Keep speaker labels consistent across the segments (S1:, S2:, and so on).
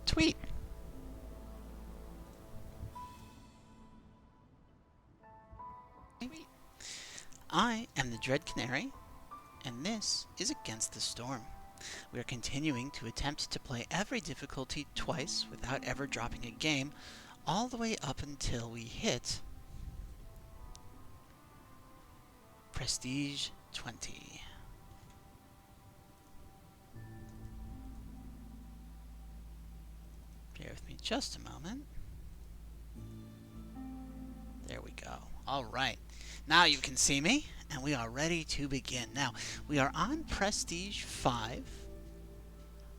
S1: Tweet. I am the Dread Canary, and this is Against the Storm. We are continuing to attempt to play every difficulty twice without ever dropping a game, all the way up until we hit Prestige 20. Bear with me just a moment. There we go. Alright. Now you can see me, and we are ready to begin. Now, we are on Prestige 5,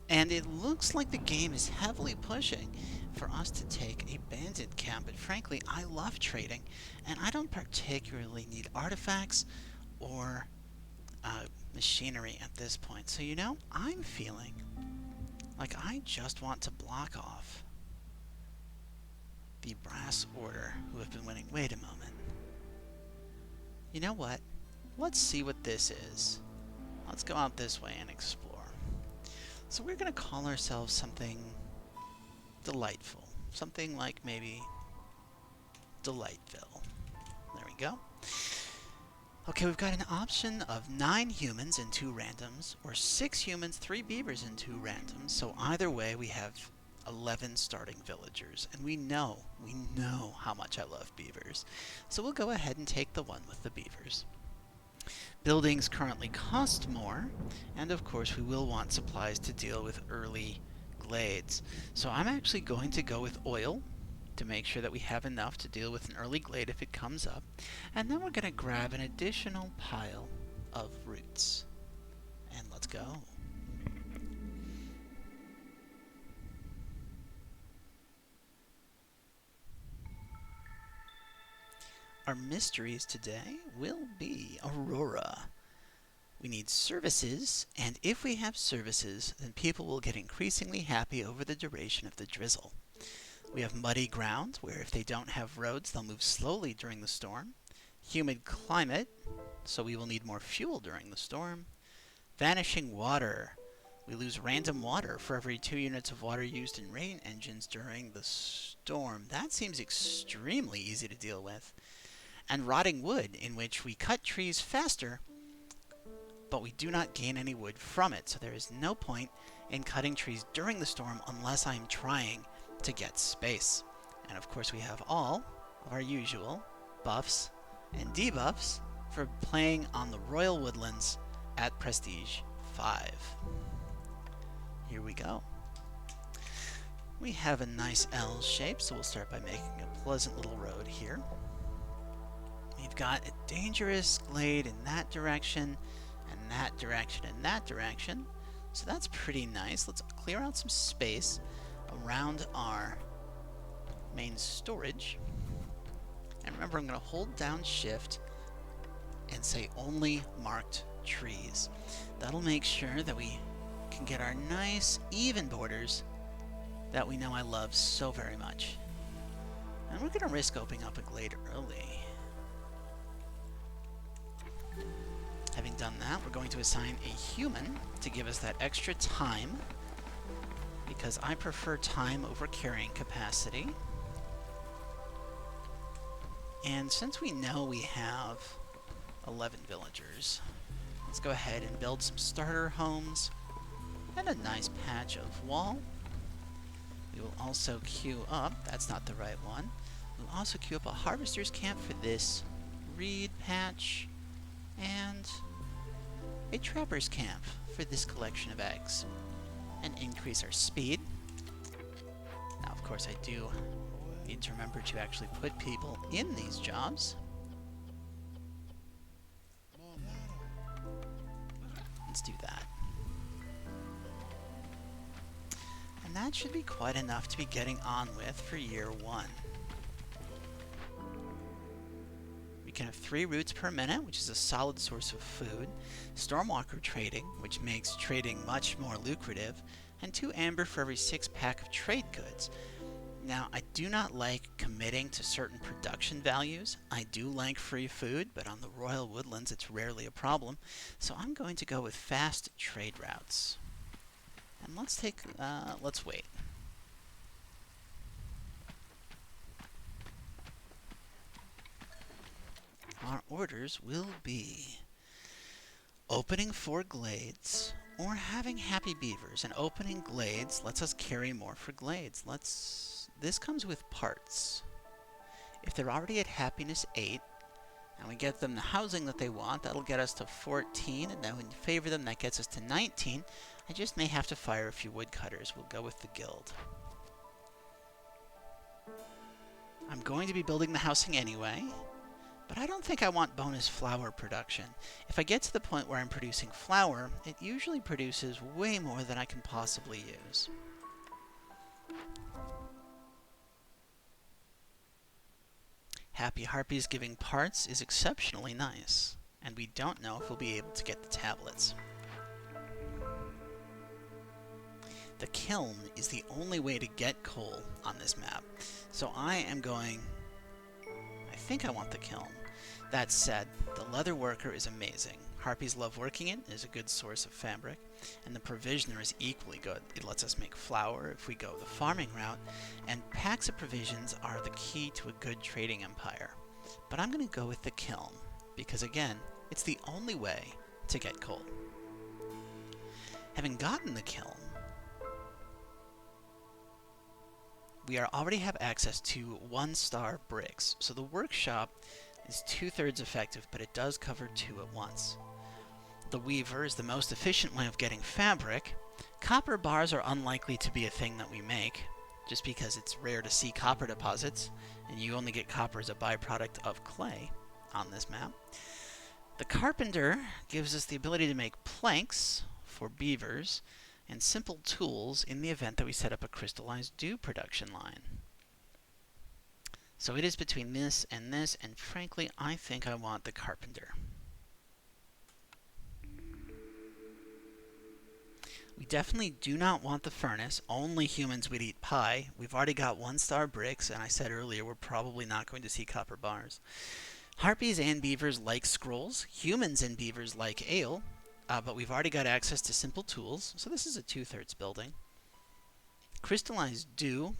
S1: and it looks like the game is heavily pushing for us to take a bandit camp, but frankly, I love trading, and I don't particularly need artifacts or machinery at this point. So, I'm feeling like I just want to block off the Brass Order, who have been winning. Wait a moment. You know what? Let's see what this is. Let's go out this way and explore. So we're going to call ourselves something delightful. Something like maybe Delightsville. There we go. Okay, we've got an option of 9 humans and 2 randoms, or 6 humans, 3 beavers, and 2 randoms. So either way, we have 11 starting villagers, and we know how much I love beavers. So we'll go ahead and take the one with the beavers. Buildings currently cost more, and of course we will want supplies to deal with early glades. So I'm actually going to go with oil to make sure that we have enough to deal with an early glade if it comes up, and then we're going to grab an additional pile of roots. And let's go. Our mysteries today will be Aurora. We need services, and if we have services, then people will get increasingly happy over the duration of the drizzle. We have muddy ground, where if they don't have roads, they'll move slowly during the storm. Humid climate, so we will need more fuel during the storm. Vanishing water. We lose random water for every 2 units of water used in rain engines during the storm. That seems extremely easy to deal with. And rotting wood, in which we cut trees faster, but we do not gain any wood from it. So there is no point in cutting trees during the storm unless I'm trying to get space. And of course we have all of our usual buffs and debuffs for playing on the Royal Woodlands at Prestige 5. Here we go. We have a nice L shape, so we'll start by making a pleasant little road here. We've got a dangerous glade in that direction, and that direction, and that direction. So that's pretty nice. Let's clear out some space around our main storage. And remember, I'm going to hold down Shift and say only marked trees. That'll make sure that we can get our nice even borders that we know I love so very much. And we're going to risk opening up a glade early. Having done that, we're going to assign a human to give us that extra time, because I prefer time over carrying capacity. And since we know we have 11 villagers, let's go ahead and build some starter homes and a nice patch of wall. We will also queue up, that's not the right one, we'll also queue up a harvester's camp for this reed patch, and a trapper's camp for this collection of eggs, and increase our speed. Now, of course, I do need to remember to actually put people in these jobs. Let's do that. And that should be quite enough to be getting on with for year 1. We can have 3 roots per minute, which is a solid source of food, Stormwalker trading, which makes trading much more lucrative, and 2 amber for every 6 pack of trade goods. Now, I do not like committing to certain production values. I do like free food, but on the Royal Woodlands it's rarely a problem, so I'm going to go with fast trade routes. And let's wait. our orders will be opening 4 glades or having happy beavers. And opening glades lets us carry more for glades. This comes with parts. If they're already at happiness 8, and we get them the housing that they want, that'll get us to 14, and then when you favor them, that gets us to 19. I just may have to fire a few woodcutters. We'll go with the guild. I'm going to be building the housing anyway, but I don't think I want bonus flour production. If I get to the point where I'm producing flour, it usually produces way more than I can possibly use. Happy Harpies giving parts is exceptionally nice, and we don't know if we'll be able to get the tablets. The kiln is the only way to get coal on this map, so I think I want the kiln. That said, the leather worker is amazing. Harpies love working it, it is a good source of fabric, and the provisioner is equally good. It lets us make flour if we go the farming route, and packs of provisions are the key to a good trading empire. But I'm going to go with the kiln, because again, it's the only way to get coal. Having gotten the kiln, we already have access to 1-star bricks, so the workshop is 2/3 effective, but it does cover 2 at once. The weaver is the most efficient way of getting fabric. Copper bars are unlikely to be a thing that we make, just because it's rare to see copper deposits, and you only get copper as a byproduct of clay on this map. The carpenter gives us the ability to make planks for beavers, and simple tools in the event that we set up a crystallized dew production line. So it is between this, and frankly, I think I want the carpenter. We definitely do not want the furnace. Only humans would eat pie. We've already got 1-star bricks, and I said earlier we're probably not going to see copper bars. Harpies and beavers like scrolls. Humans and beavers like ale. But we've already got access to simple tools, so this is a 2/3 building. Crystallized dew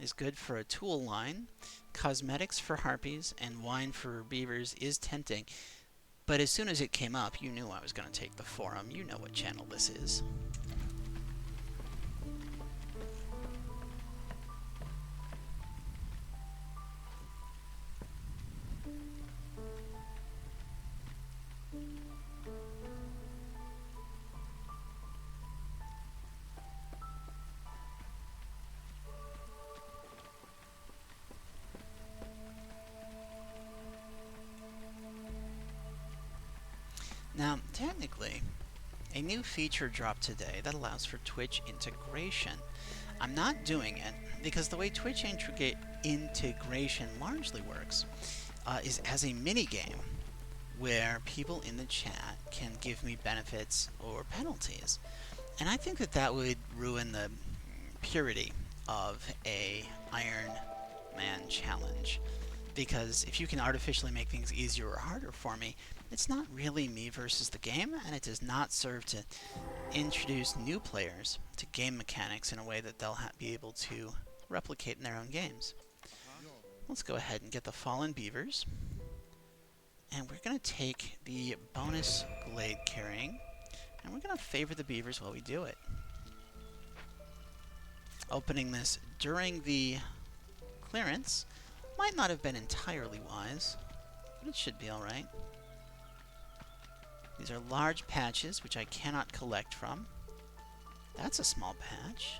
S1: is good for a tool line. Cosmetics for harpies and wine for beavers is tempting. But as soon as it came up, you knew I was going to take the forum. You know what channel this is. Now, technically, a new feature dropped today that allows for Twitch integration. I'm not doing it because the way Twitch integration largely works is as a mini-game where people in the chat can give me benefits or penalties. And I think that would ruin the purity of a Iron Man challenge. Because if you can artificially make things easier or harder for me, it's not really me versus the game, and it does not serve to introduce new players to game mechanics in a way that they'll be able to replicate in their own games. Let's go ahead and get the fallen beavers. And we're going to take the bonus glade carrying, and we're going to favor the beavers while we do it. Opening this during the clearance might not have been entirely wise, but it should be alright. These are large patches, which I cannot collect from. That's a small patch,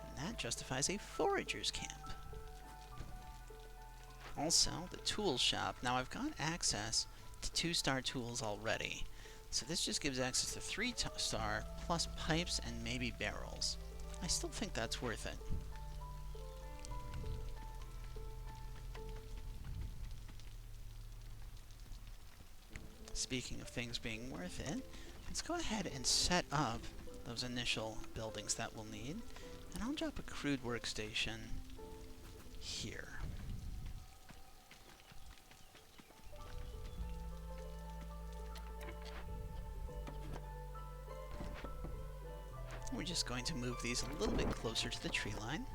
S1: and that justifies a forager's camp. Also, the tool shop. Now I've got access to 2-star tools already, so this just gives access to 3-star plus pipes and maybe barrels. I still think that's worth it. Speaking of things being worth it, let's go ahead and set up those initial buildings that we'll need. And I'll drop a crude workstation here. We're just going to move these a little bit closer to the tree line.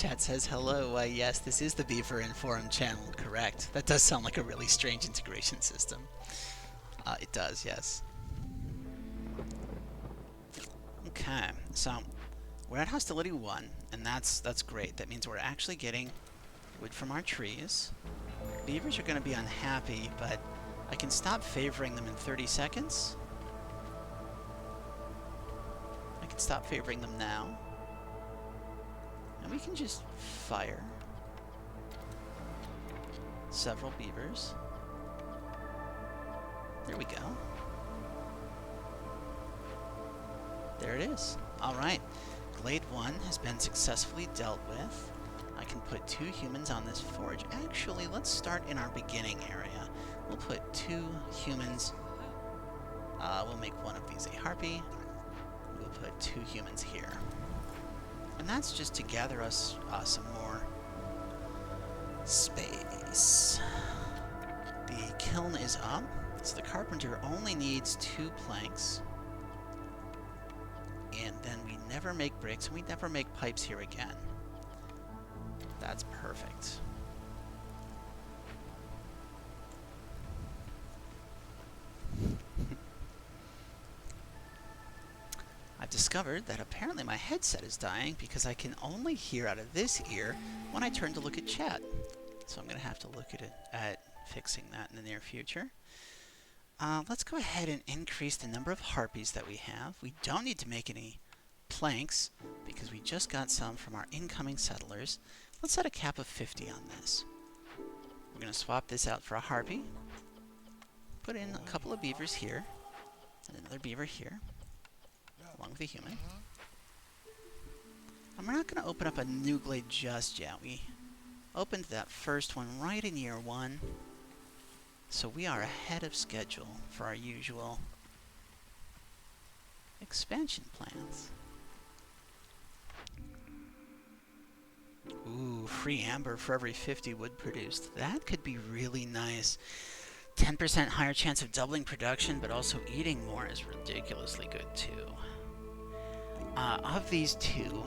S1: Chat says hello. Yes, this is the Beaver and Forum channel, correct. That does sound like a really strange integration system. It does, yes. Okay, so we're at Hostility 1, and that's great. That means we're actually getting wood from our trees. Beavers are going to be unhappy, but I can stop favoring them in 30 seconds. I can stop favoring them now. And we can just fire several beavers. There we go. There it is. Alright. Glade 1 has been successfully dealt with. I can put 2 humans on this forge. Actually, let's start in our beginning area. We'll put 2 humans. We'll make one of these a harpy. We'll put 2 humans here. And that's just to gather us some more space. The kiln is up, so the carpenter only needs 2 planks. And then we never make bricks, and we never make pipes here again. That's perfect. I've discovered that apparently my headset is dying because I can only hear out of this ear when I turn to look at chat. So I'm going to have to look at fixing that in the near future. Let's go ahead and increase the number of harpies that we have. We don't need to make any planks because we just got some from our incoming settlers. Let's set a cap of 50 on this. We're going to swap this out for a harpy. Put in a couple of beavers here and another beaver here, along with a human. And we're not going to open up a new glade just yet. We opened that first one right in year 1. So we are ahead of schedule for our usual expansion plans. Ooh, free amber for every 50 wood produced. That could be really nice. 10% higher chance of doubling production, but also eating more is ridiculously good too. Of these 2,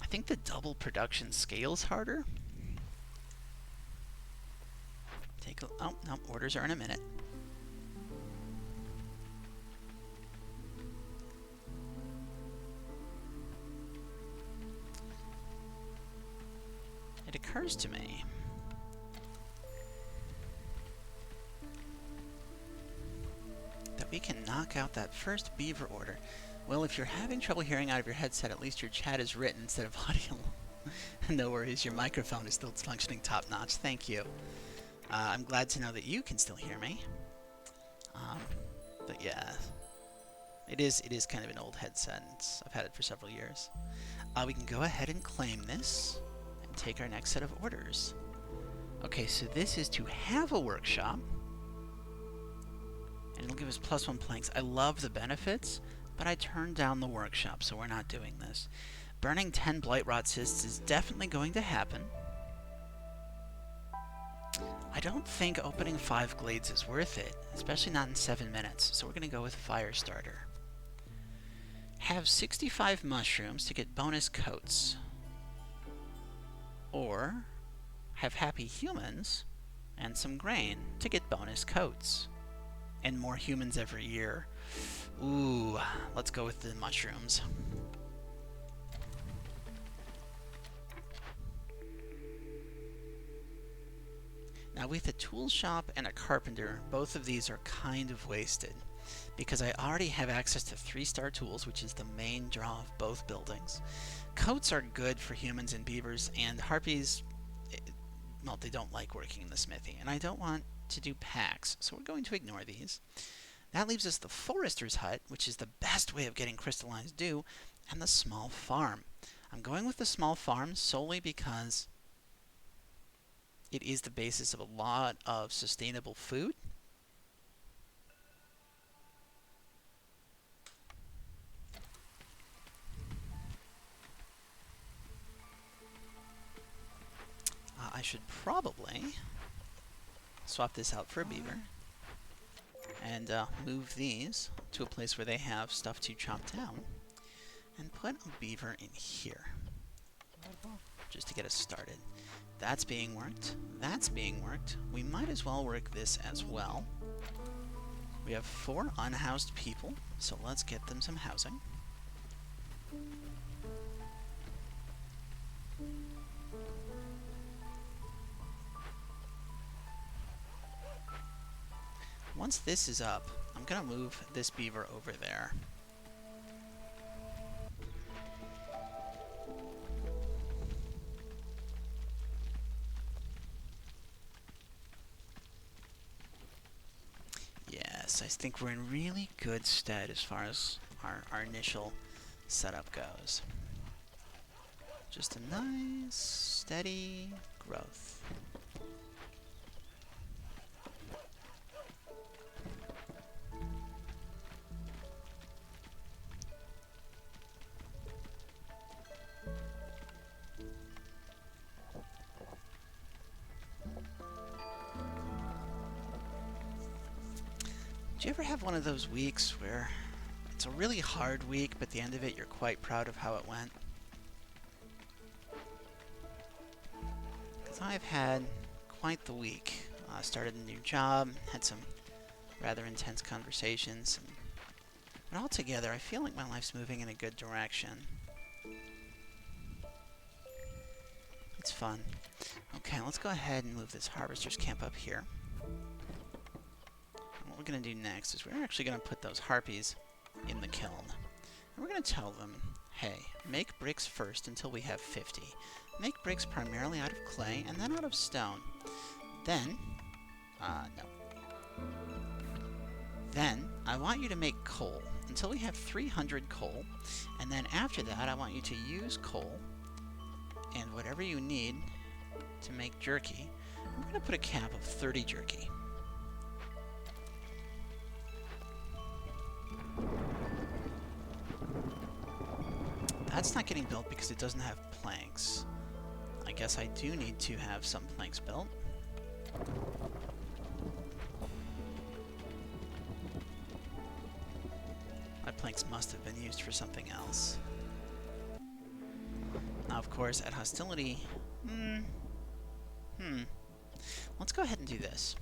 S1: I think the double production scales harder. Oh, no, orders are in a minute. It occurs to me that we can knock out that first beaver order. Well, if you're having trouble hearing out of your headset, at least your chat is written instead of audio. No worries, your microphone is still functioning top-notch. Thank you. I'm glad to know that you can still hear me. But yeah, it is kind of an old headset. I've had it for several years. We can go ahead and claim this and take our next set of orders. Okay, so this is to have a workshop, and it'll give us +1 planks. I love the benefits, but I turned down the workshop, so we're not doing this. Burning 10 blight rot cysts is definitely going to happen. I don't think opening 5 glades is worth it, especially not in 7 minutes, so we're going to go with fire starter. Have 65 mushrooms to get bonus coats. Or have happy humans and some grain to get bonus coats. And more humans every year. Ooh, let's go with the mushrooms. Now with a tool shop and a carpenter, both of these are kind of wasted because I already have access to 3-star tools, which is the main draw of both buildings. Coats are good for humans and beavers, and harpies, well, they don't like working in the smithy, and I don't want to do packs, so we're going to ignore these. That leaves us the forester's hut, which is the best way of getting crystallized dew, and the small farm. I'm going with the small farm solely because it is the basis of a lot of sustainable food. I should probably swap this out for a beaver and move these to a place where they have stuff to chop down. and put a beaver in here, just to get us started. That's being worked. That's being worked. We might as well work this as well. We have 4 unhoused people, so let's get them some housing. Once this is up, I'm gonna move this beaver over there. Yes, I think we're in really good stead as far as our initial setup goes. Just a nice, steady growth. Do you ever have one of those weeks where it's a really hard week, but at the end of it you're quite proud of how it went? Because I've had quite the week. Started a new job, had some rather intense conversations, but altogether I feel like my life's moving in a good direction. It's fun. Okay, let's go ahead and move this harvester's camp up here. What we're going to do next is we're actually going to put those harpies in the kiln. And we're going to tell them, hey, make bricks first until we have 50. Make bricks primarily out of clay and then out of stone. Then, Then, I want you to make coal until we have 300 coal. And then after that, I want you to use coal and whatever you need to make jerky. I'm going to put a cap of 30 jerky. That's not getting built because it doesn't have planks. I guess I do need to have some planks built. My planks must have been used for something else. Now, of course, at hostility... Let's go ahead and do this.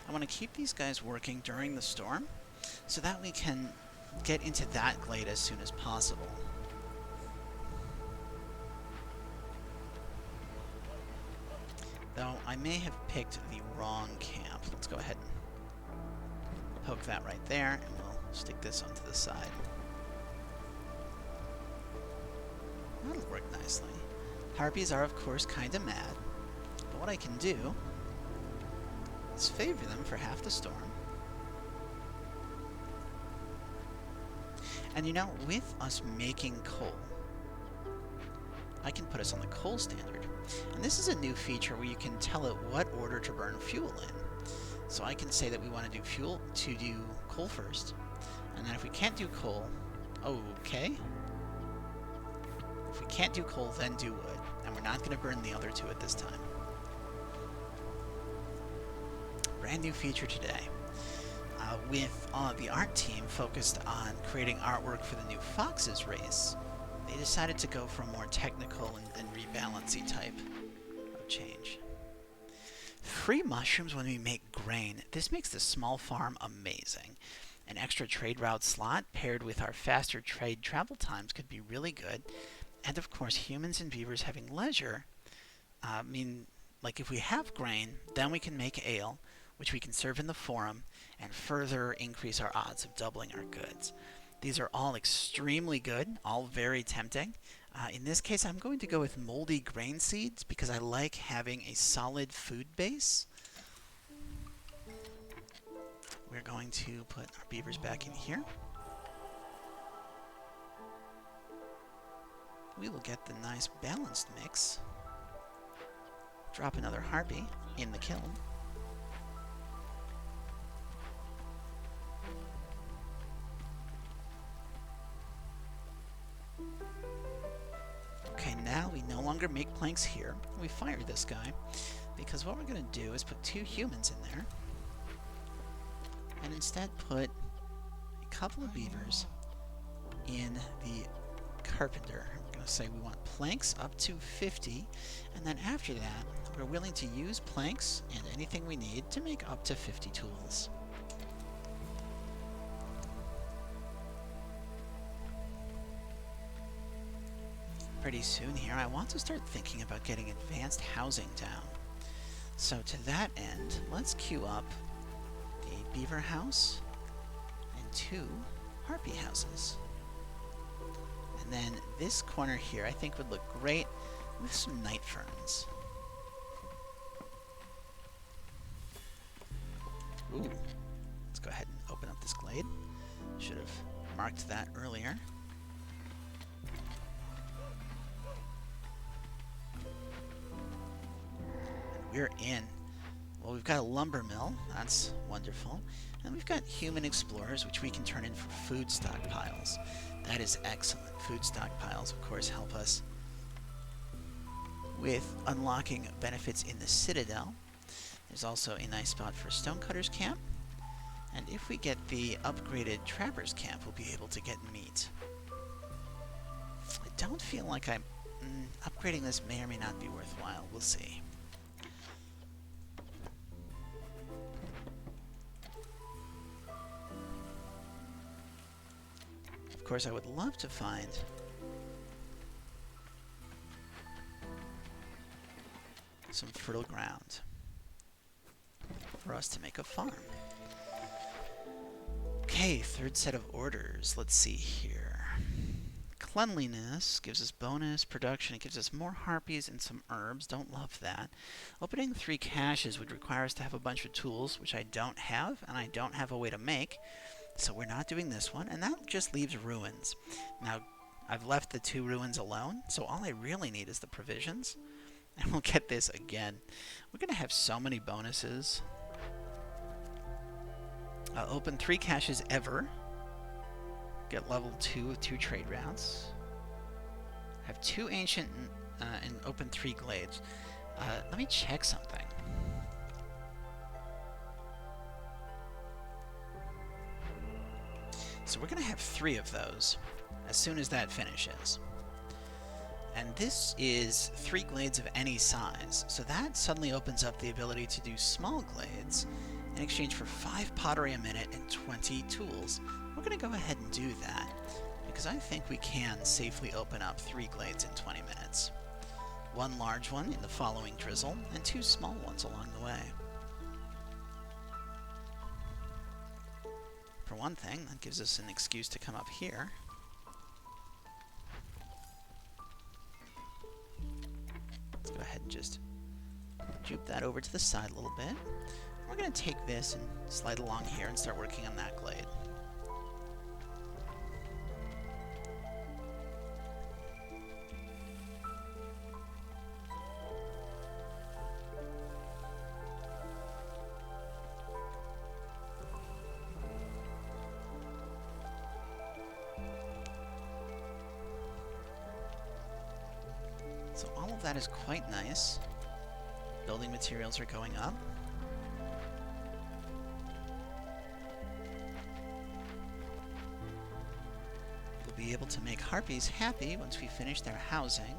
S1: I want to keep these guys working during the storm, so that we can get into that glade as soon as possible. Though I may have picked the wrong camp. Let's go ahead and poke that right there, and we'll stick this onto the side. That'll work nicely. Harpies are, of course, kinda mad, but what I can do is favor them for half the storm. And you know, with us making coal, I can put us on the coal standard. And this is a new feature where you can tell it what order to burn fuel in. So I can say that we want to do coal first. And then if we can't do coal, okay. If we can't do coal, then do wood. And we're not going to burn the other two at this time. Brand new feature today. With the art team focused on creating artwork for the new Foxes race, they decided to go for a more technical and rebalancey type of change. Free mushrooms when we make grain. This makes the small farm amazing. An extra trade route slot paired with our faster trade travel times could be really good. And of course, humans and beavers having leisure, like if we have grain, then we can make ale, which we can serve in the forum, and further increase our odds of doubling our goods. These are all extremely good, all very tempting. In this case, I'm going to go with moldy grain seeds because I like having a solid food base. We're going to put our beavers back in here. We will get the nice balanced mix. Drop another harpy in the kiln. Okay, now we no longer make planks here. We fire this guy because what we're going to do is put 2 humans in there and instead put a couple of beavers in the carpenter. We're going to say we want planks up to 50, and then after that, we're willing to use planks and anything we need to make up to 50 tools. Pretty soon here, I want to start thinking about getting advanced housing down. So to that end, let's queue up a beaver house and 2 harpy houses. And then this corner here I think would look great with some night ferns. Ooh, let's go ahead and open up this glade. Should have marked that earlier. We're in. Well, we've got a lumber mill. That's wonderful. And we've got human explorers, which we can turn in for food stockpiles. That is excellent. Food stockpiles, of course, help us with unlocking benefits in the Citadel. There's also a nice spot for Stonecutters Camp. And if we get the upgraded Trappers Camp, we'll be able to get meat. I don't feel like I'm... upgrading this may or may not be worthwhile. We'll see. Of course, I would love to find some fertile ground for us to make a farm. Okay, third set of orders. Let's see here. Cleanliness gives us bonus production. It gives us more harpies and some herbs. Don't love that. Opening 3 caches would require us to have a bunch of tools, which I don't have, and I don't have a way to make. So we're not doing this one, and that just leaves ruins. Now, I've left the 2 ruins alone, so all I really need is the provisions. And we'll get this again. We're going to have so many bonuses. Open 3 caches ever. Get level 2 with 2 trade routes. Have 2 ancient and open 3 glades. Let me check something. So we're going to have 3 of those as soon as that finishes. And this is 3 glades of any size, so that suddenly opens up the ability to do small glades in exchange for 5 pottery a minute and 20 tools. We're going to go ahead and do that, because I think we can safely open up 3 glades in 20 minutes. 1 large one in the following drizzle, and 2 small ones along the way. For one thing, that gives us an excuse to come up here. Let's go ahead and just juke that over to the side a little bit. We're going to take this and slide along here and start working on that glade. So all of that is quite nice. Building materials are going up. We'll be able to make harpies happy once we finish their housing.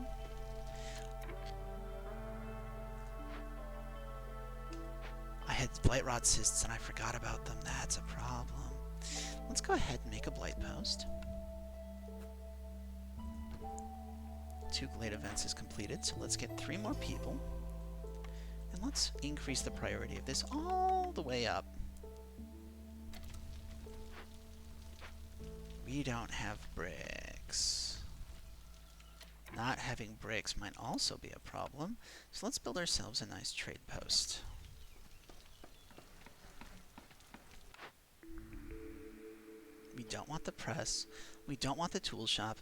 S1: I had blight rot cysts and I forgot about them. That's a problem. Let's go ahead and make a blight post. 2 glade events is completed, so let's get 3 more people. And let's increase the priority of this all the way up. We don't have bricks. Not having bricks might also be a problem, so let's build ourselves a nice trade post. We don't want the press. We don't want the tool shop.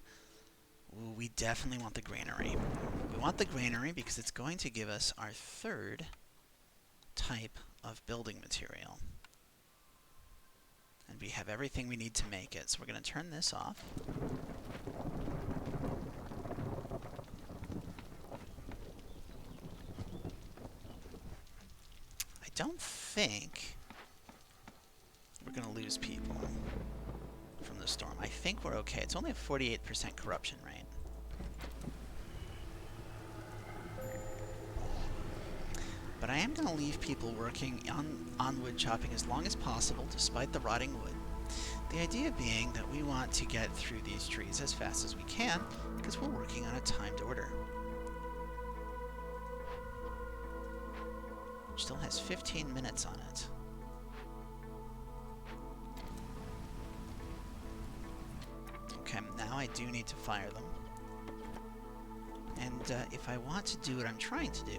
S1: Ooh, we definitely want the granary. We want the granary because it's going to give us our 3rd type of building material. And we have everything we need to make it. So we're going to turn this off. I don't think we're going to lose people from the storm. I think we're okay. It's only a 48% corruption rate. But I am going to leave people working on wood chopping as long as possible, despite the rotting wood. The idea being that we want to get through these trees as fast as we can, because we're working on a timed order. Which still has 15 minutes on it. Okay, now I do need to fire them. And if I want to do what I'm trying to do,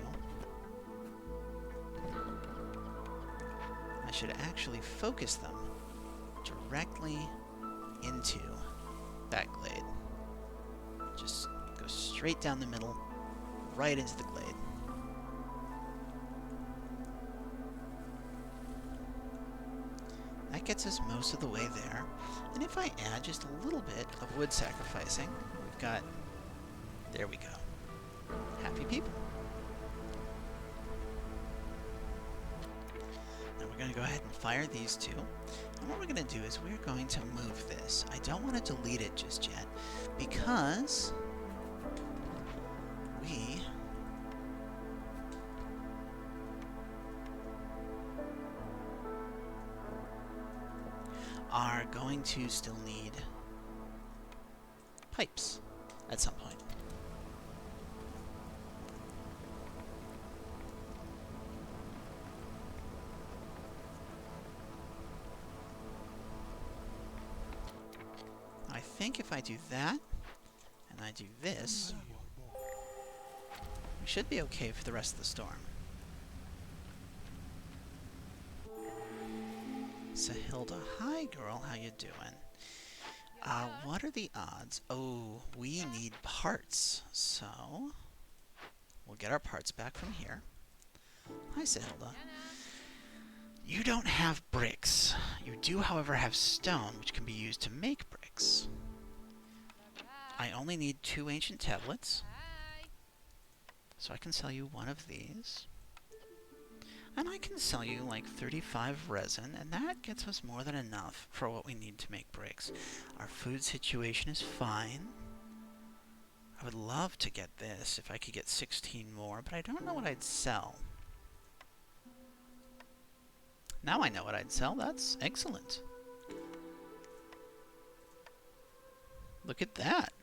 S1: I should actually focus them directly into that glade. Just go straight down the middle, right into the glade. That gets us most of the way there. And if I add just a little bit of wood sacrificing, we've got... There we go. Happy people. Now we're going to go ahead and fire these two. And what we're going to do is we're going to move this. I don't want to delete it just yet, because we are going to still need pipes at some point. I think if I do that, and I do this, we should be okay for the rest of the storm. Sahilda, hi girl, how you doing? What are the odds? Oh, we need parts, so we'll get our parts back from here. Hi Sahilda. You don't have bricks. You do, however, have stone, which can be used to make bricks. I only need 2 ancient tablets, so I can sell you one of these. And I can sell you like 35 resin, and that gets us more than enough for what we need to make bricks. Our food situation is fine. I would love to get this if I could get 16 more, but I don't know what I'd sell. Now I know what I'd sell. That's excellent. Look at that.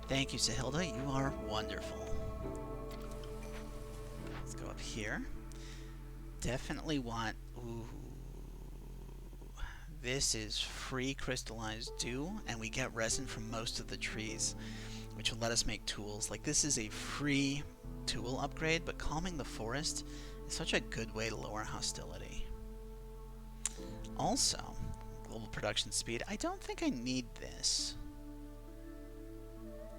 S1: Thank you, Sahilda. You are wonderful. Let's go up here. Definitely want... Ooh. This is free crystallized dew, and we get resin from most of the trees, which will let us make tools. Like, this is a free tool upgrade, but calming the forest is such a good way to lower hostility. Also, global production speed. I don't think I need this.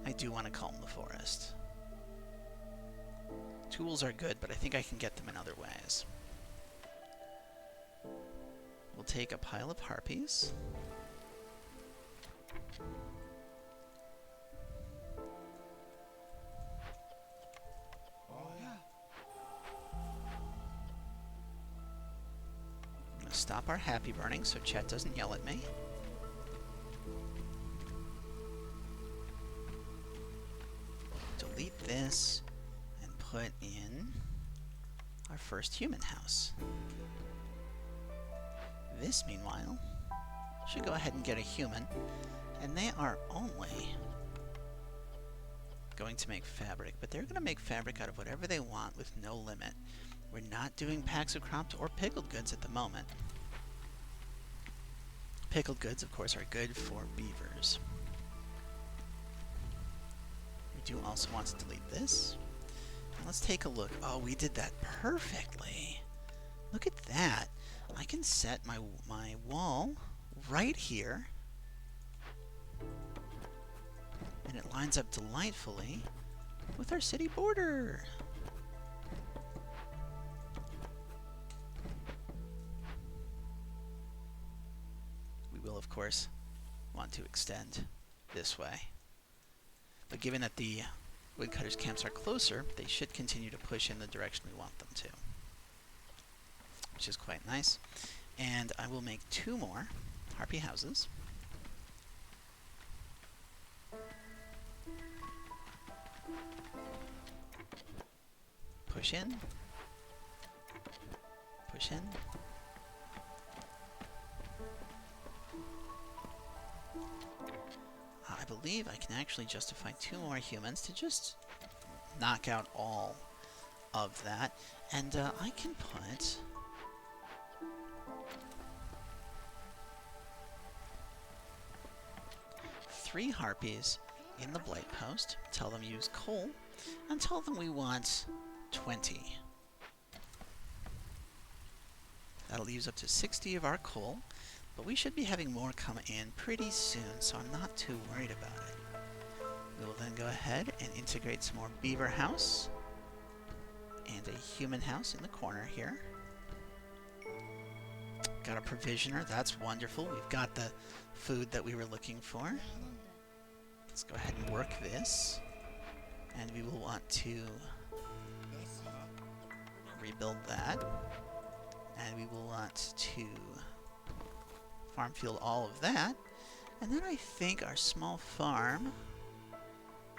S1: I do want to calm the forest. Tools are good, but I think I can get them in other ways. We'll take a pile of harpies. I'm going to stop our happy burning so Chet doesn't yell at me. Delete this and put in our first human house. This, meanwhile, should go ahead and get a human, and they are only going to make fabric, but they're going to make fabric out of whatever they want with no limit. We're not doing packs of crops or pickled goods at the moment. Pickled goods, of course, are good for beavers. We do also want to delete this. And let's take a look. Oh, we did that perfectly. Look at that. I can set my wall right here, and it lines up delightfully with our city border. We will, of course, want to extend this way, but given that the woodcutters' camps are closer, they should continue to push in the direction we want them to, which is quite nice. And I will make 2 more harpy houses. Push in. Push in. I believe I can actually justify 2 more humans to just knock out all of that. And I can put... 3 harpies in the blight post, tell them use coal, and tell them we want 20. That'll use up to 60 of our coal, but we should be having more come in pretty soon, so I'm not too worried about it. We will then go ahead and integrate some more beaver house, and a human house in the corner here. Got a provisioner, that's wonderful. We've got the food that we were looking for. Let's go ahead and work this. And we will want to rebuild that. And we will want to farm field all of that. And then I think our small farm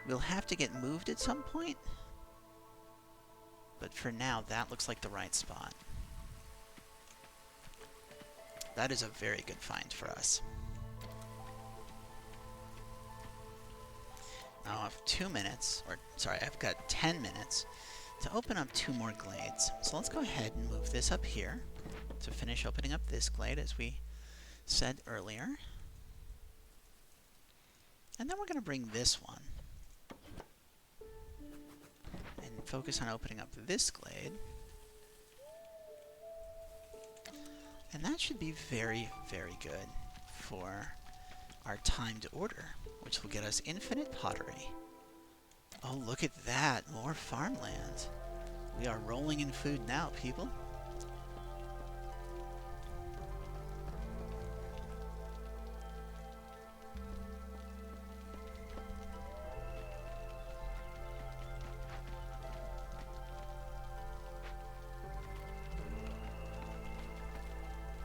S1: will have to get moved at some point. But for now, that looks like the right spot. That is a very good find for us. Now I have 2 minutes, or sorry, I've got 10 minutes to open up 2 more glades. So let's go ahead and move this up here to finish opening up this glade, as we said earlier. And then we're going to bring this one and focus on opening up this glade. And that should be very, very good for our timed order, which will get us infinite pottery. Oh, look at that! More farmland. We are rolling in food now, people.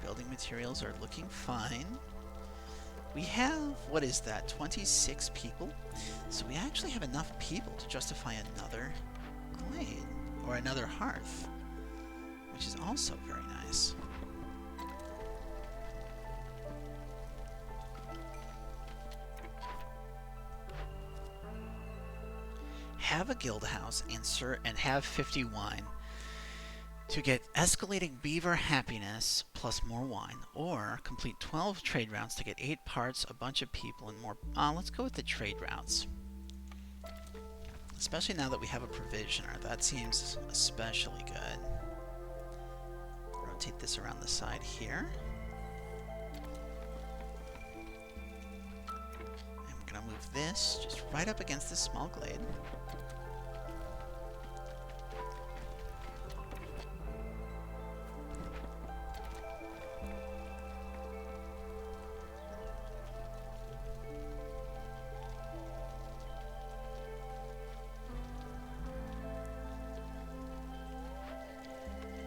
S1: Building materials are looking fine. We have, what is that, 26 people? So we actually have enough people to justify another glade, or another hearth, which is also very nice. Have a guild house and have 50 wine to get escalating beaver happiness plus more wine, or complete 12 trade routes to get 8 parts, a bunch of people, and more. Let's go with the trade routes. Especially now that we have a provisioner, that seems especially good. Rotate this around the side here. And we're gonna move this just right up against this small glade.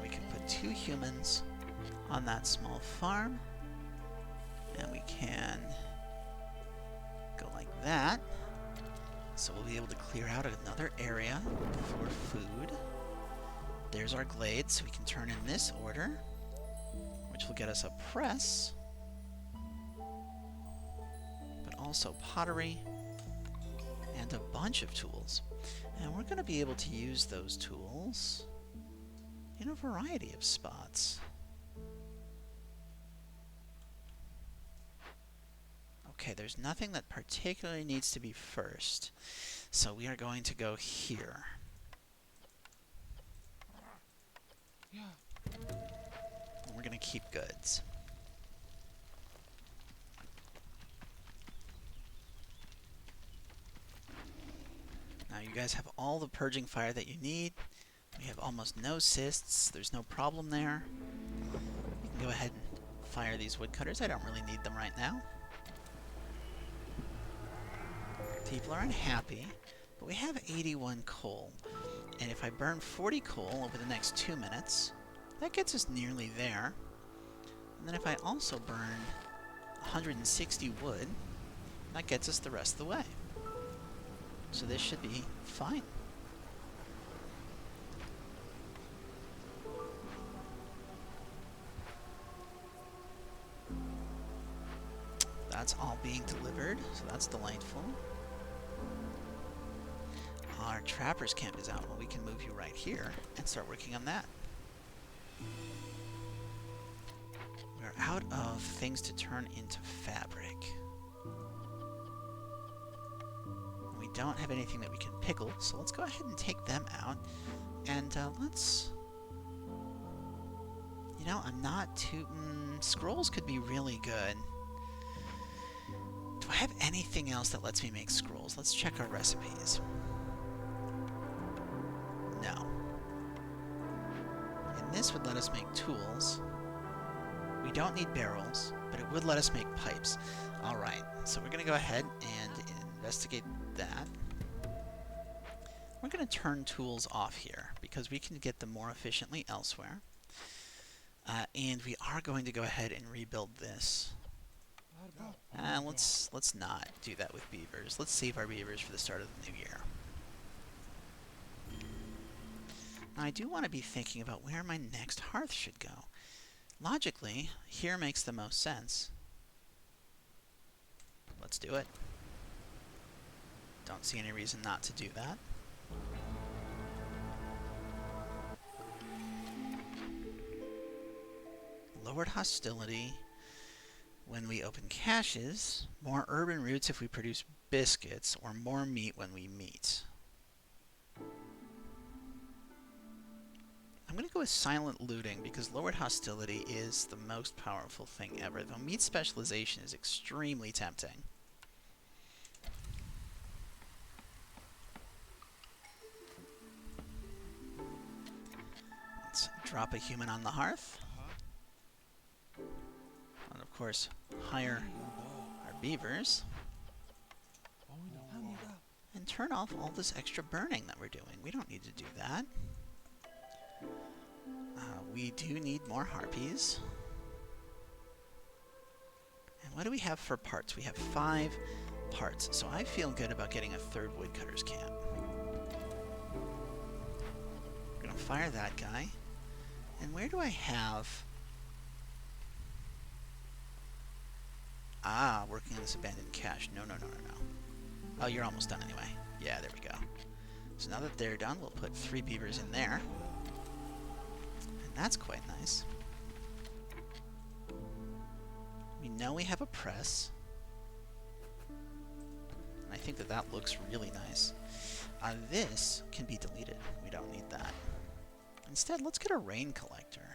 S1: We can put 2 humans on that small farm, and we can go like that. So we'll be able to clear out another area for food. There's our glade, so we can turn in this order, which will get us a press, but also pottery and a bunch of tools. And we're going to be able to use those tools in a variety of spots. Okay, there's nothing that particularly needs to be first, so we are going to go here. And we're going to keep goods. Now you guys have all the purging fire that you need. We have almost no cysts. There's no problem there. You can go ahead and fire these woodcutters. I don't really need them right now. People are unhappy, but we have 81 coal. And if I burn 40 coal over the next 2 minutes, that gets us nearly there. And then if I also burn 160 wood, that gets us the rest of the way. So this should be fine. That's all being delivered, so that's delightful. Our trapper's camp is out. Well, we can move you right here and start working on that. We're out of things to turn into fabric. We don't have anything that we can pickle, so let's go ahead and take them out. And let's... You know, I'm not too... scrolls could be really good. Do I have anything else that lets me make scrolls? Let's check our recipes. No. And this would let us make tools. We don't need barrels, but it would let us make pipes. Alright, so we're going to go ahead and investigate that. We're going to turn tools off here, because we can get them more efficiently elsewhere. And we are going to go ahead and rebuild this. Let's not do that with beavers. Let's save our beavers for the start of the new year. Now, I do want to be thinking about where my next hearth should go. Logically, here makes the most sense. Let's do it. Don't see any reason not to do that. Lowered hostility when we open caches, more urban roots if we produce biscuits, or more meat when we meet. I'm going to go with silent looting because lowered hostility is the most powerful thing ever, though meat specialization is extremely tempting. Let's drop a human on the hearth. And of course, hire our beavers. And turn off all this extra burning that we're doing. We don't need to do that. We do need more harpies. And what do we have for parts? We have 5 parts, so I feel good about getting a 3rd woodcutter's camp. We're going to fire that guy. And where do I have... Ah, working on this abandoned cache. No. Oh, you're almost done anyway. Yeah, there we go. So now that they're done, we'll put 3 beavers in there. And that's quite nice. We know we have a press. And I think that that looks really nice. This can be deleted. We don't need that. Instead, let's get a rain collector.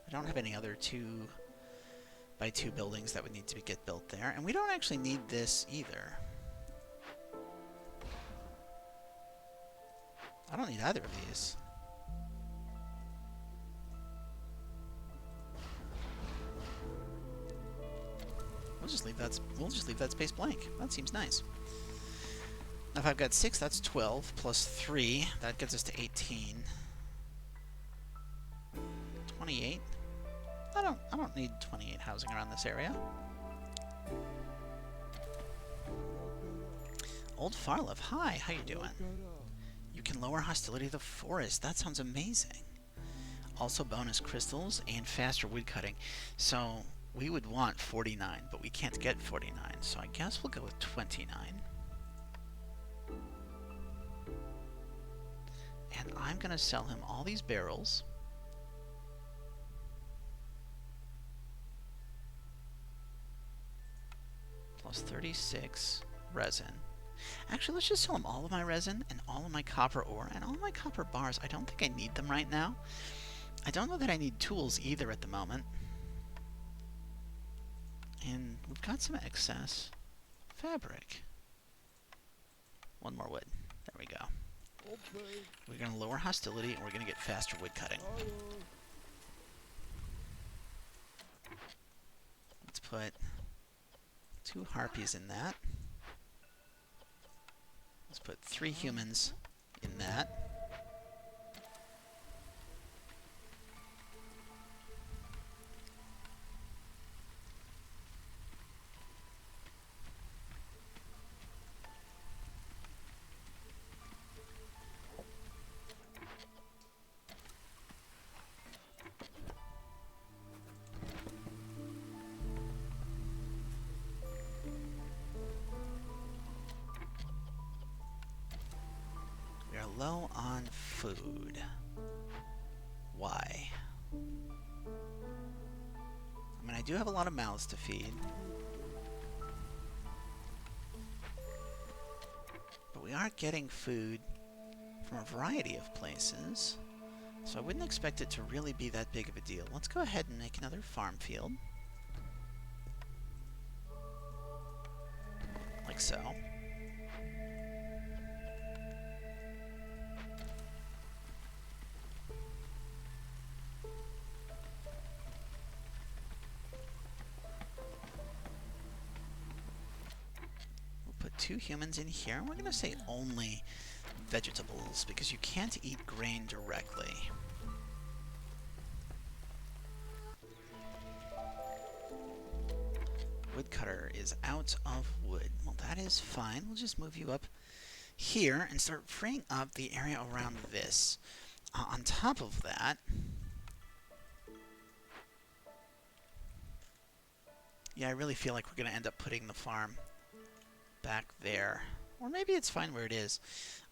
S1: I don't have any other 2x2 buildings that would need to get built there. And we don't actually need this either. I don't need either of these. We'll just leave that space blank. That seems nice. Now if I've got 6, that's 12 plus 3. That gets us to 18. 28. I don't need 28 housing around this area. Old Farlove, hi, how you doing? You can lower hostility to the forest. That sounds amazing. Also bonus crystals and faster wood cutting. So we would want 49, but we can't get 49, so I guess we'll go with 29. And I'm going to sell him all these barrels. Plus 36 resin. Actually, let's just sell him all of my resin and all of my copper ore and all my copper bars. I don't think I need them right now. I don't know that I need tools either at the moment. And we've got some excess fabric. 1 more wood. There we go. Okay. We're going to lower hostility and we're going to get faster wood cutting. Let's put 2 harpies in that. Let's put 3 humans in that. low on food. Why? I mean, I do have a lot of mouths to feed. But we are getting food from a variety of places. So I wouldn't expect it to really be that big of a deal. Let's go ahead and make another farm field. Like so. Put 2 humans in here. We're going to say only vegetables because you can't eat grain directly. Woodcutter is out of wood. Well, that is fine. We'll just move you up here and start freeing up the area around this. On top of that, yeah, I really feel like we're going to end up putting the farm back there. Or maybe it's fine where it is.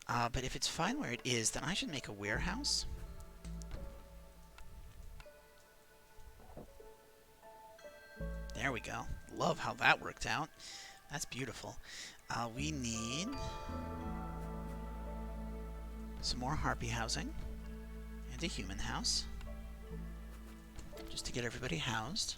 S1: But if it's fine where it is, then I should make a warehouse. There we go. Love how that worked out. That's beautiful. We need some more harpy housing and a human house. Just to get everybody housed.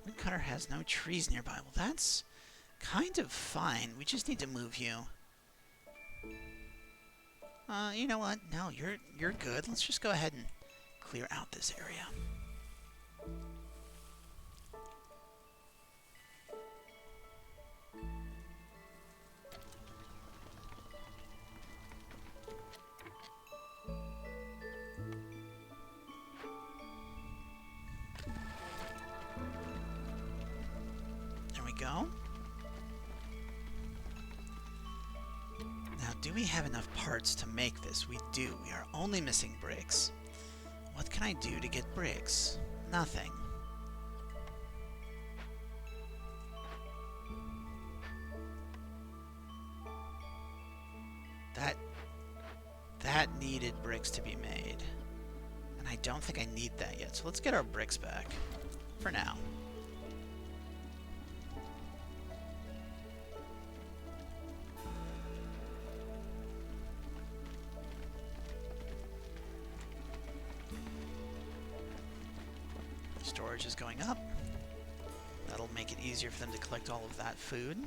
S1: Woodcutter has no trees nearby. Well, that's kind of fine. We just need to move you. You know what? No, you're good. Let's just go ahead and clear out this area. There we go. Now, do we have enough parts to make this? We do. We are only missing bricks. What can I do to get bricks? Nothing. That needed bricks to be made. And I don't think I need that yet. So let's get our bricks back. For now. Storage is going up. That'll make it easier for them to collect all of that food.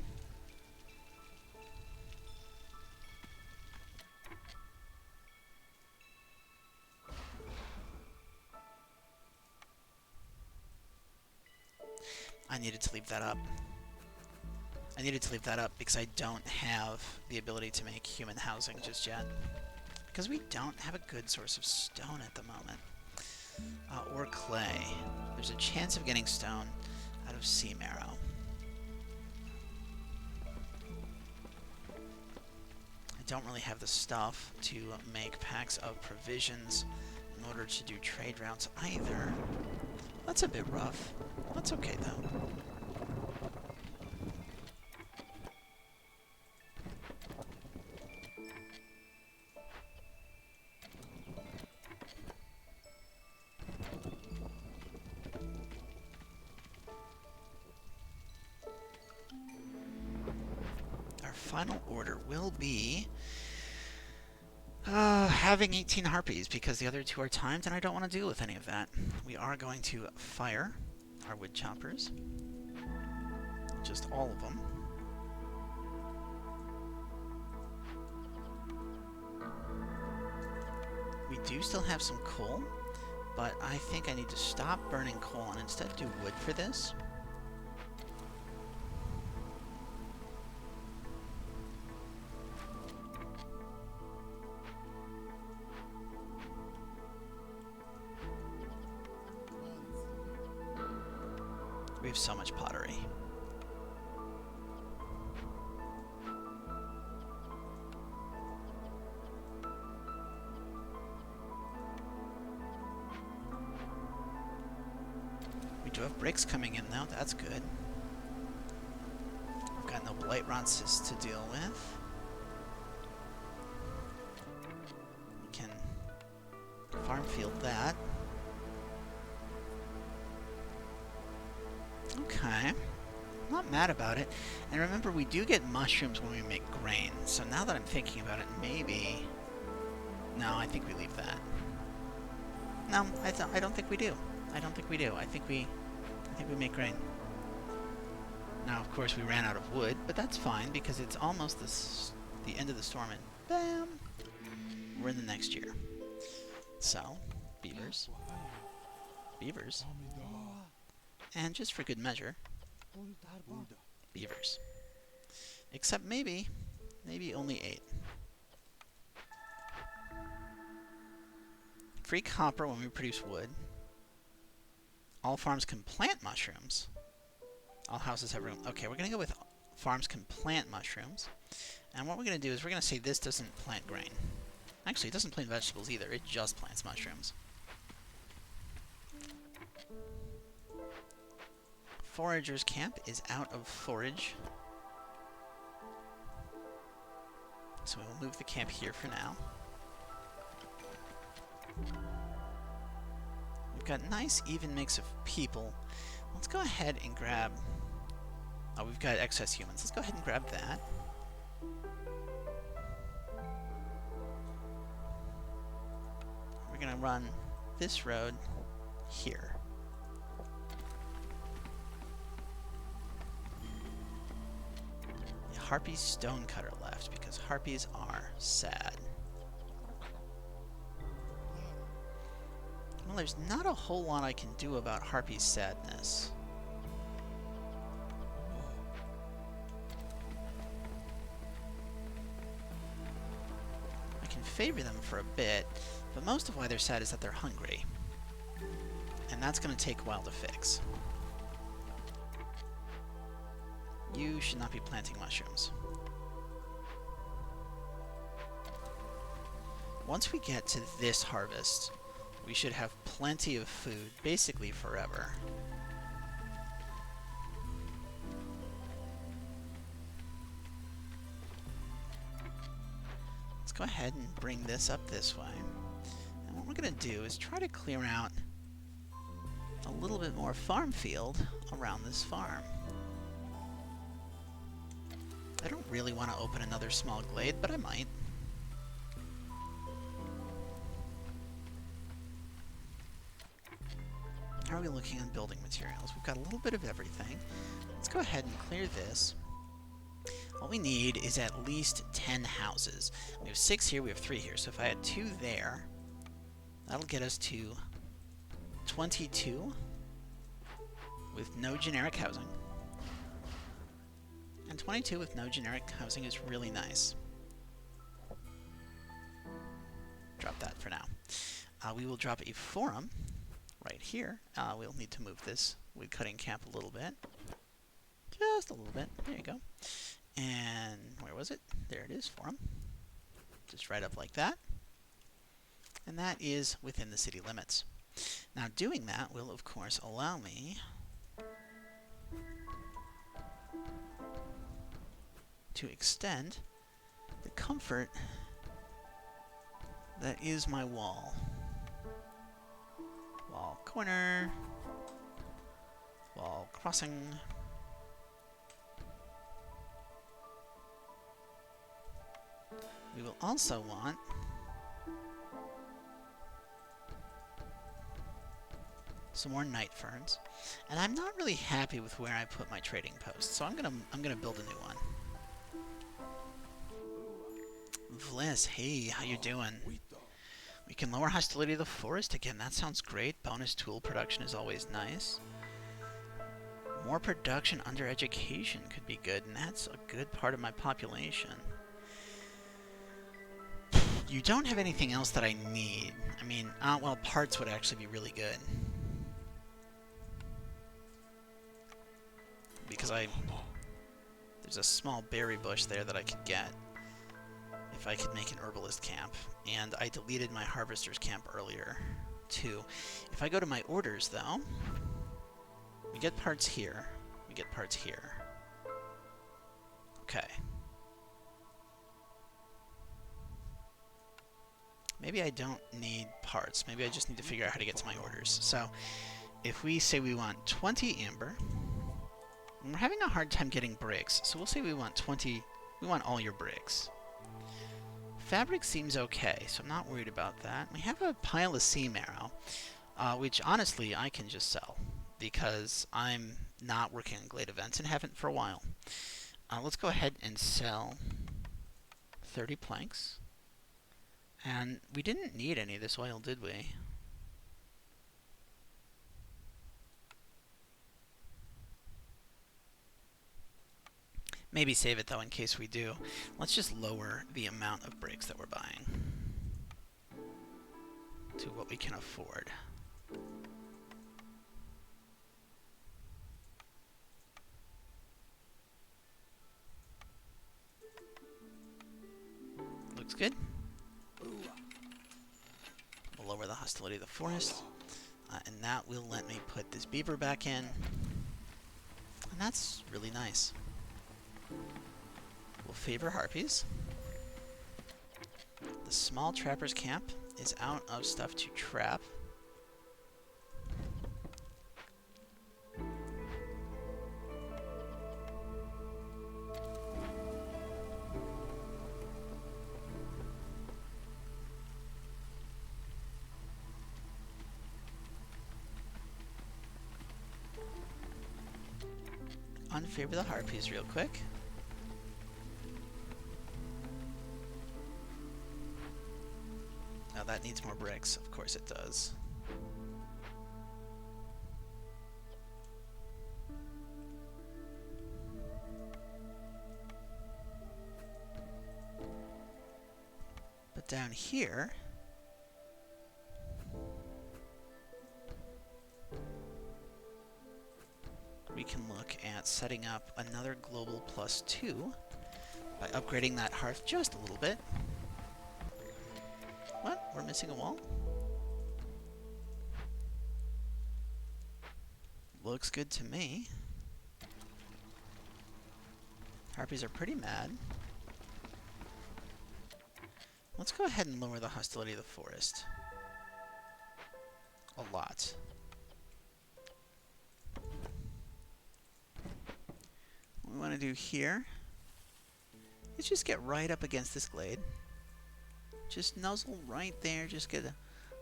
S1: I needed to leave that up. I needed to leave that up because I don't have the ability to make human housing just yet. Because we don't have a good source of stone at the moment. Or clay. There's a chance of getting stone out of sea marrow. I don't really have the stuff to make packs of provisions in order to do trade routes either. That's a bit rough. That's okay though. Final order will be having 18 harpies because the other 2 are timed and I don't want to deal with any of that. We are going to fire our wood choppers. Just all of them. We do still have some coal, but I think I need to stop burning coal and instead do wood for this. We have so much pottery. We do do have bricks coming in though, that's good. I've got no blight rots to deal with. We can farm field that. Okay. Not mad about it. And remember, we do get mushrooms when we make grain. So now that I'm thinking about it, maybe... No, I think we leave that. No, I don't think we do. I don't think we do. I think we make grain. Now, of course, we ran out of wood, but that's fine because it's almost the end of the storm, and bam, we're in the next year. So, beavers, and just for good measure, beavers. Except maybe only 8. Free copper when we produce wood. All farms can plant mushrooms. All houses have room. Okay, we're going to go with farms can plant mushrooms. And what we're going to do is we're going to say this doesn't plant grain. Actually, it doesn't plant vegetables either. It just plants mushrooms. Forager's camp is out of forage. So we will move the camp here for now. We've got a nice even mix of people. Let's go ahead and grab... Oh, we've got excess humans. Let's go ahead and grab that. We're going to run this road here. The Harpy Stonecutter left because harpies are sad. Well, there's not a whole lot I can do about Harpy's sadness. I can favor them for a bit, but most of why they're sad is that they're hungry. And that's going to take a while to fix. You should not be planting mushrooms. Once we get to this harvest, we should have plenty of food, basically forever. Let's go ahead and bring this up this way. And what we're going to do is try to clear out a little bit more farm field around this farm. I don't really want to open another small glade, but I might. How are we looking on building materials? We've got a little bit of everything. Let's go ahead and clear this. All we need is at least 10 houses. We have 6 here, we have 3 here. So if I had 2 there, that'll get us to 22 with no generic housing. And 22 with no generic housing is really nice. Drop that for now. We will drop a forum right here. We'll need to move this wood cutting camp a little bit. Just a little bit. There you go. And where was it? There it is, forum. Just right up like that. And that is within the city limits. Now doing that will, of course, allow me to extend the comfort that is my wall. Wall corner. Wall crossing. We will also want some more night ferns. And I'm not really happy with where I put my trading post, so I'm gonna build a new one. Vliss, hey, how you doing? We can lower hostility to the forest again. That sounds great. Bonus tool production is always nice. More production under education could be good, and that's a good part of my population. You don't have anything else that I need. I mean, well, parts would actually be really good. Because there's a small berry bush there that I could get if I could make an herbalist camp. And I deleted my harvester's camp earlier, too. If I go to my orders, though, We get parts here. We get parts here. Okay. Maybe I don't need parts. Maybe I just need to figure out how to get to my orders. So, if we say we want 20 amber, and we're having a hard time getting bricks, so we'll say we want 20, we want all your bricks. Fabric seems okay, so I'm not worried about that. We have a pile of sea marrow, which honestly I can just sell, because I'm not working on Glade events and haven't for a while. Let's go ahead and sell 30 planks. And we didn't need any of this oil, did we? Maybe save it, though, in case we do. Let's just lower the amount of bricks that we're buying to what we can afford. Looks good. We'll lower the hostility of the forest. And that will let me put this beaver back in. And that's really nice. We'll favor harpies. The small trapper's camp is out of stuff to trap. Unfavor the harpies real quick. Now that needs more bricks. Of course it does. But down here, we can look at setting up another global +2 by upgrading that hearth just a little bit. What? We're missing a wall? Looks good to me. Harpies are pretty mad. Let's go ahead and lower the hostility of the forest. A lot. What we want to do here is just get right up against this glade. Just nuzzle right there. Just get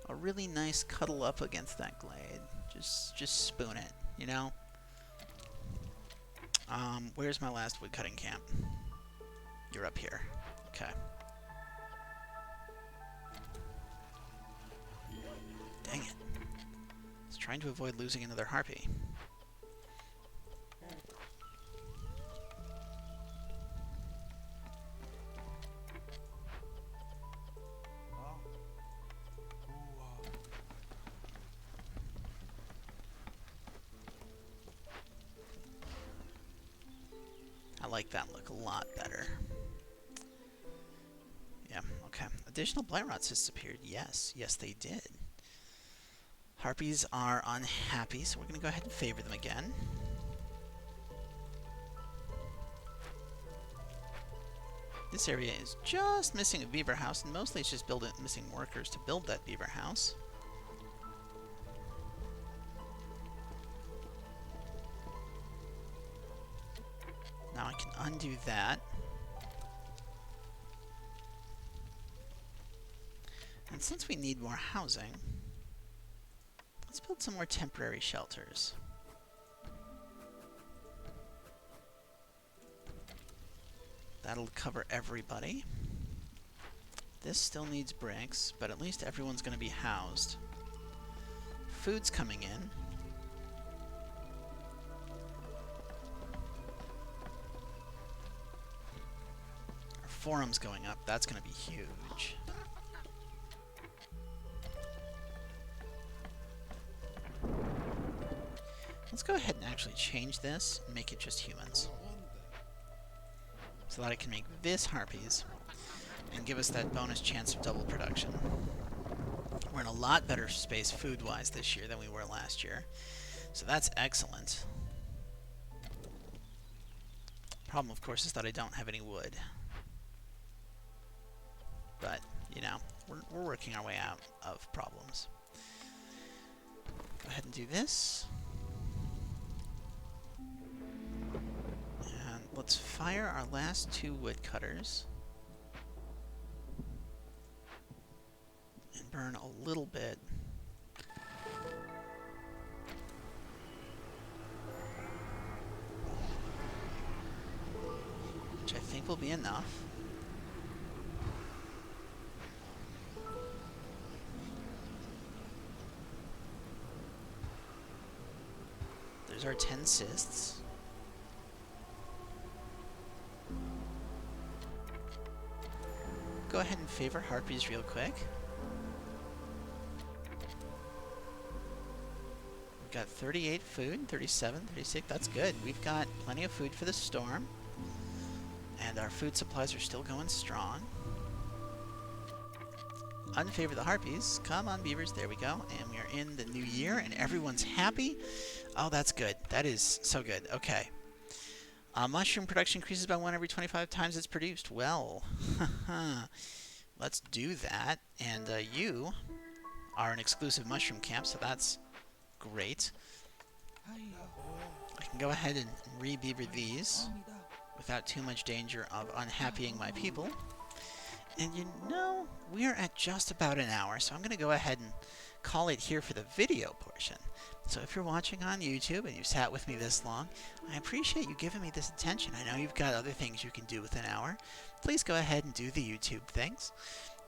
S1: a really nice cuddle up against that glade. Just spoon it, you know? Where's my last woodcutting camp? You're up here. Okay. Dang it. I was trying to avoid losing another harpy. I like that look a lot better. Yeah, okay. Additional blight rots disappeared. Yes, yes they did. Harpies are unhappy, so we're going to go ahead and favor them again. This area is just missing a beaver house, and mostly it's just missing workers to build that beaver house. Now I can undo that. And since we need more housing, let's build some more temporary shelters. That'll cover everybody. This still needs bricks, but at least everyone's going to be housed. Food's coming in. Our forum's going up. That's going to be huge. Let's go ahead and actually change this and make it just humans, so that I can make this harpies and give us that bonus chance of double production. We're in a lot better space food-wise this year than we were last year. So that's excellent. Problem, of course, is that I don't have any wood. But, you know, we're working our way out of problems. Go ahead and do this. And let's fire our last 2 woodcutters. And burn a little bit. Which I think will be enough. There's our 10 cysts. Go ahead and favor harpies real quick. We've got 38 food, 37, 36, that's good. We've got plenty of food for the storm. And our food supplies are still going strong. Unfavor the harpies. Come on, beavers. There we go. And we are in the new year, and everyone's happy. Oh, that's good. That is so good. Okay. Mushroom production increases by 1 every 25 times it's produced. Well, let's do that. And you are an exclusive mushroom camp, so that's great. I can go ahead and re-beaver these without too much danger of unhappying my people. And you know, we're at just about an hour, so I'm going to go ahead and call it here for the video portion. So if you're watching on YouTube and you've sat with me this long, I appreciate you giving me this attention. I know you've got other things you can do with an hour. Please go ahead and do the YouTube things.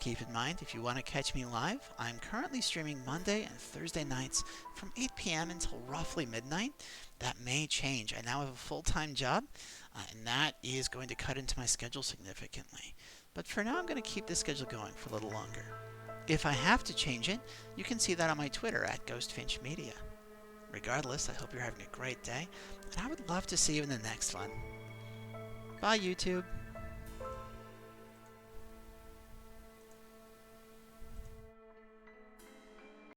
S1: Keep in mind, if you want to catch me live, I'm currently streaming Monday and Thursday nights from 8 p.m. until roughly midnight. That may change. I now have a full-time job, and that is going to cut into my schedule significantly. But for now, I'm going to keep this schedule going for a little longer. If I have to change it, you can see that on my Twitter at GhostFinchMedia. Regardless, I hope you're having a great day, and I would love to see you in the next one. Bye, YouTube.